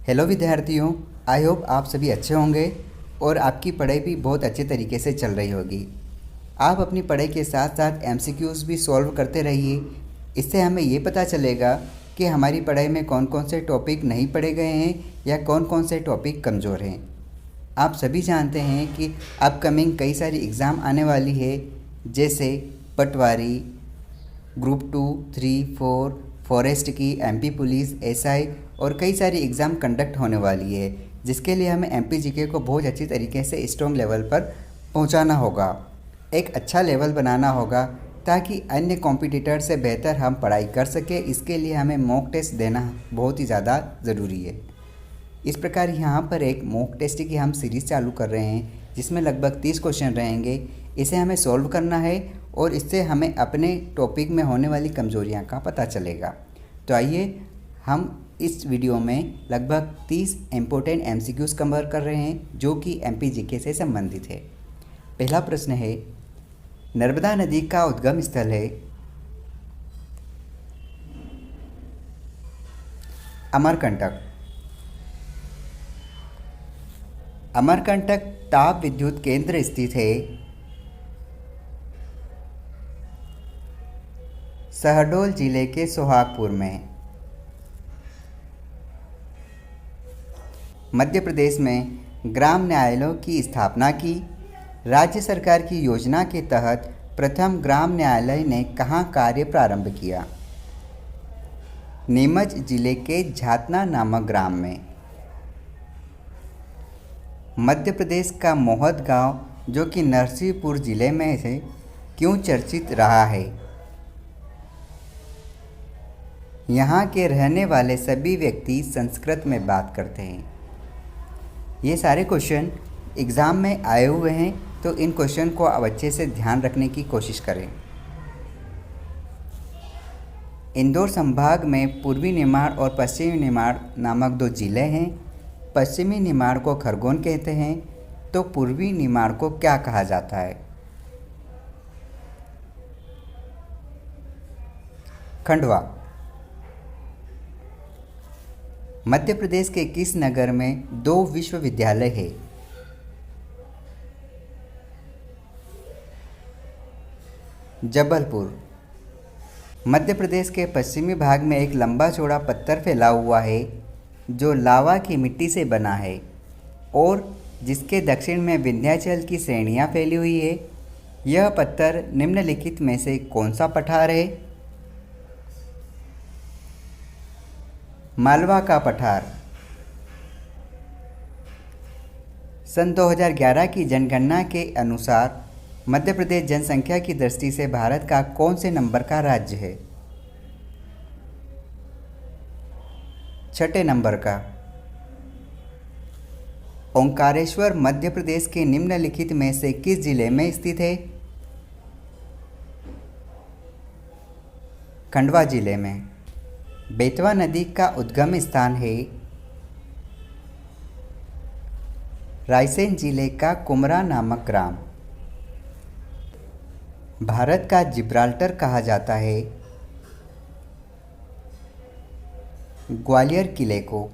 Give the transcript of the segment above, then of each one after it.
Hello विद्यार्थियों, I hope आप सभी अच्छे होंगे और आपकी पढ़ाई भी बहुत अच्छे तरीके से चल रही होगी। आप अपनी पढ़ाई के साथ साथ एमसीक्यूज़ भी सॉल्व करते रहिए। इससे हमें ये पता चलेगा कि हमारी पढ़ाई में कौन कौन से टॉपिक नहीं पढ़े गए हैं या कौन कौन से टॉपिक कमज़ोर हैं। आप सभी जानते हैं कि अपकमिंग कई सारी एग्ज़ाम आने वाली है, जैसे पटवारी, ग्रुप 2, 3, 4, फॉरेस्ट की, एमपी पुलिस, एसआई और कई सारी एग्ज़ाम कंडक्ट होने वाली है, जिसके लिए हमें एमपी जीके को बहुत अच्छी तरीके से स्ट्रॉन्ग लेवल पर पहुंचाना होगा। एक अच्छा लेवल बनाना होगा ताकि अन्य कॉम्पिटिटर से बेहतर हम पढ़ाई कर सकें। इसके लिए हमें मॉक टेस्ट देना बहुत ही ज़्यादा ज़रूरी है। इस प्रकार यहाँ पर एक मॉक टेस्ट की हम सीरीज़ चालू कर रहे हैं, जिसमें लगभग 30 क्वेश्चन रहेंगे। इसे हमें सॉल्व करना है और इससे हमें अपने टॉपिक में होने वाली कमजोरियाँ का पता चलेगा। तो आइए हम इस वीडियो में लगभग 30 इम्पोर्टेंट एमसीक्यूज़ कवर कर रहे हैं, जो कि एमपी जीके से संबंधित है। पहला प्रश्न है, नर्मदा नदी का उद्गम स्थल है अमरकंटक। अमरकंटक ताप विद्युत केंद्र स्थित है शहडोल जिले के सोहागपुर में। मध्य प्रदेश में ग्राम न्यायालयों की स्थापना की। राज्य सरकार की योजना के तहत प्रथम ग्राम न्यायालय ने कहाँ कार्य प्रारंभ किया? नीमच जिले के झातना नामक ग्राम में। मध्य प्रदेश का मोहद गांव, जो कि नरसिंहपुर जिले में है, क्यों चर्चित रहा है? यहाँ के रहने वाले सभी व्यक्ति संस्कृत में बात करते हैं। ये सारे क्वेश्चन एग्ज़ाम में आए हुए हैं, तो इन क्वेश्चन को आप अच्छे से ध्यान रखने की कोशिश करें। इंदौर संभाग में पूर्वी निमाड़ और पश्चिमी निमाड़ नामक 2 जिले हैं। पश्चिमी निमाड़ को खरगोन कहते हैं, तो पूर्वी निमाड़ को क्या कहा जाता है? खंडवा। मध्य प्रदेश के किस नगर में 2 विश्वविद्यालय है? जबलपुर। मध्य प्रदेश के पश्चिमी भाग में एक लंबा चौड़ा पत्थर फैला हुआ है, जो लावा की मिट्टी से बना है और जिसके दक्षिण में विंध्याचल की श्रेणियां फैली हुई है। यह पत्थर निम्नलिखित में से कौन सा पठार है? मालवा का पठार। सन 2011 की जनगणना के अनुसार मध्य प्रदेश जनसंख्या की दृष्टि से भारत का कौन से नंबर का राज्य है? 6 नंबर का। ओंकारेश्वर मध्य प्रदेश के निम्नलिखित में से किस जिले में स्थित है? खंडवा जिले में। बेतवा नदी का उद्गम स्थान है रायसेन जिले का कुमरा नामक ग्राम। भारत का जिब्राल्टर कहा जाता है ग्वालियर किले को।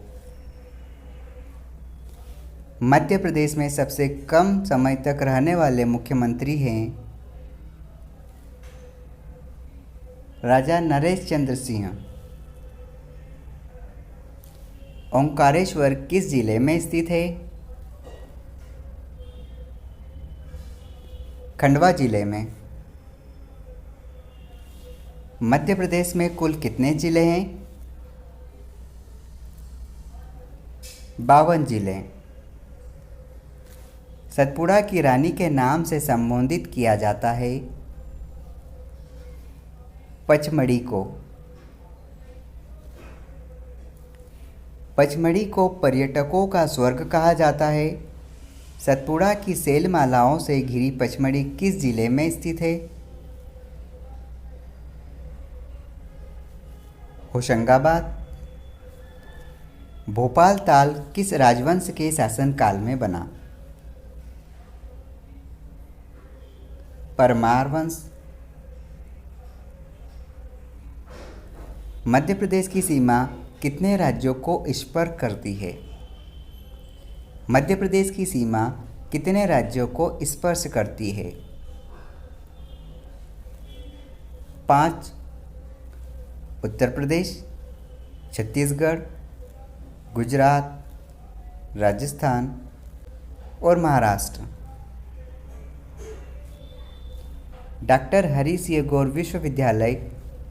मध्य प्रदेश में सबसे कम समय तक रहने वाले मुख्यमंत्री हैं राजा नरेश चंद्र सिंह। ओंकारेश्वर किस जिले में स्थित है? खंडवा जिले में। मध्य प्रदेश में कुल कितने जिले हैं? 52 जिले। सतपुड़ा की रानी के नाम से संबोधित किया जाता है पचमढ़ी को। पचमढ़ी को पर्यटकों का स्वर्ग कहा जाता है। सतपुड़ा की शैलमालाओं से घिरी पचमढ़ी किस जिले में स्थित है? होशंगाबाद। भोपाल ताल किस राजवंश के शासनकाल में बना? परमार वंश। मध्य प्रदेश की सीमा कितने राज्यों को स्पर्श करती है? मध्य प्रदेश की सीमा कितने राज्यों को स्पर्श करती है? 5 उत्तर प्रदेश, छत्तीसगढ़, गुजरात, राजस्थान और महाराष्ट्र। डॉक्टर हरी सिंह गौर विश्वविद्यालय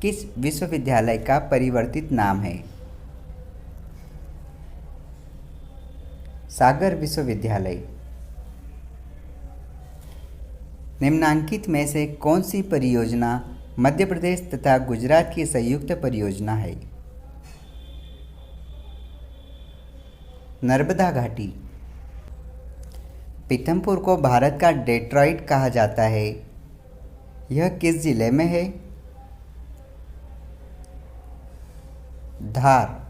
किस विश्वविद्यालय का परिवर्तित नाम है? सागर विश्वविद्यालय। निम्नांकित में से कौन सी परियोजना मध्य प्रदेश तथा गुजरात की संयुक्त परियोजना है? नर्मदा घाटी। पीथमपुर को भारत का डेट्रॉइट कहा जाता है, यह किस जिले में है? धार।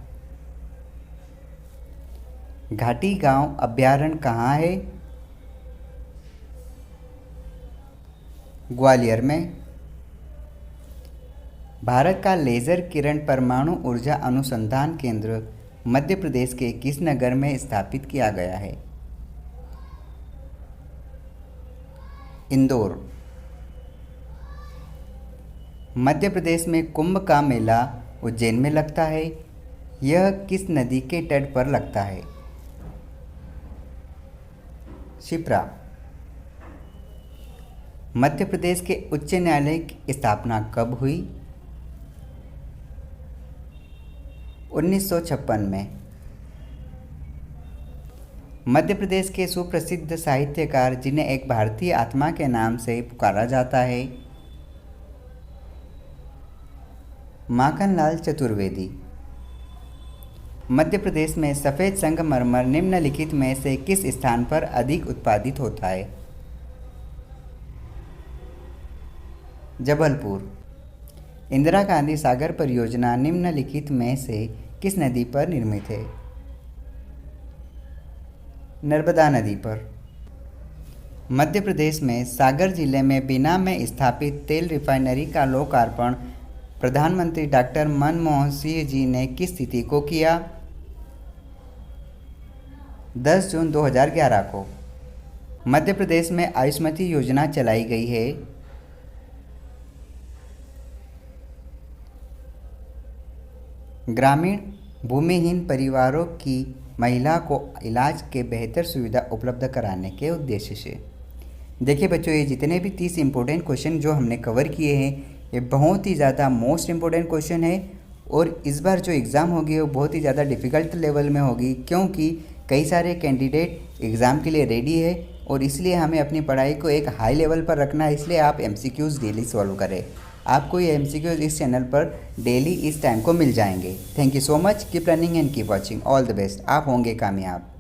घाटी गांव अभयारण्य कहाँ है? ग्वालियर में। भारत का लेज़र किरण परमाणु ऊर्जा अनुसंधान केंद्र मध्य प्रदेश के किस नगर में स्थापित किया गया है? इंदौर। मध्य प्रदेश में कुंभ का मेला उज्जैन में लगता है, यह किस नदी के तट पर लगता है? शिप्रा। मध्य प्रदेश के उच्च न्यायालय की स्थापना कब हुई? 1956 में। मध्य प्रदेश के सुप्रसिद्ध साहित्यकार जिन्हें एक भारतीय आत्मा के नाम से पुकारा जाता है? माखनलाल चतुर्वेदी। मध्य प्रदेश में सफ़ेद संगमरमर निम्नलिखित में से किस स्थान पर अधिक उत्पादित होता है? जबलपुर। इंदिरा गांधी सागर परियोजना निम्नलिखित में से किस नदी पर निर्मित है? नर्मदा नदी पर। मध्य प्रदेश में सागर जिले में बीना में स्थापित तेल रिफाइनरी का लोकार्पण प्रधानमंत्री डॉक्टर मनमोहन सिंह जी ने किस तिथि को किया? 10 जून 2011 को। मध्य प्रदेश में आयुष्मती योजना चलाई गई है, ग्रामीण भूमिहीन परिवारों की महिला को इलाज के बेहतर सुविधा उपलब्ध कराने के उद्देश्य से। देखिए बच्चों, ये जितने भी 30 इम्पोर्टेंट क्वेश्चन जो हमने कवर किए हैं, ये बहुत ही ज़्यादा मोस्ट इम्पोर्टेंट क्वेश्चन है और इस बार जो एग्ज़ाम होगी वो बहुत ही ज़्यादा डिफ़िकल्ट लेवल में होगी, क्योंकि कई सारे कैंडिडेट एग्ज़ाम के लिए रेडी है और इसलिए हमें अपनी पढ़ाई को एक हाई लेवल पर रखना है। इसलिए आप MCQs डेली सॉल्व करें। आपको ये MCQs इस चैनल पर डेली इस टाइम को मिल जाएंगे। Thank you so much, keep running and keep watching. All the best, आप होंगे कामयाब।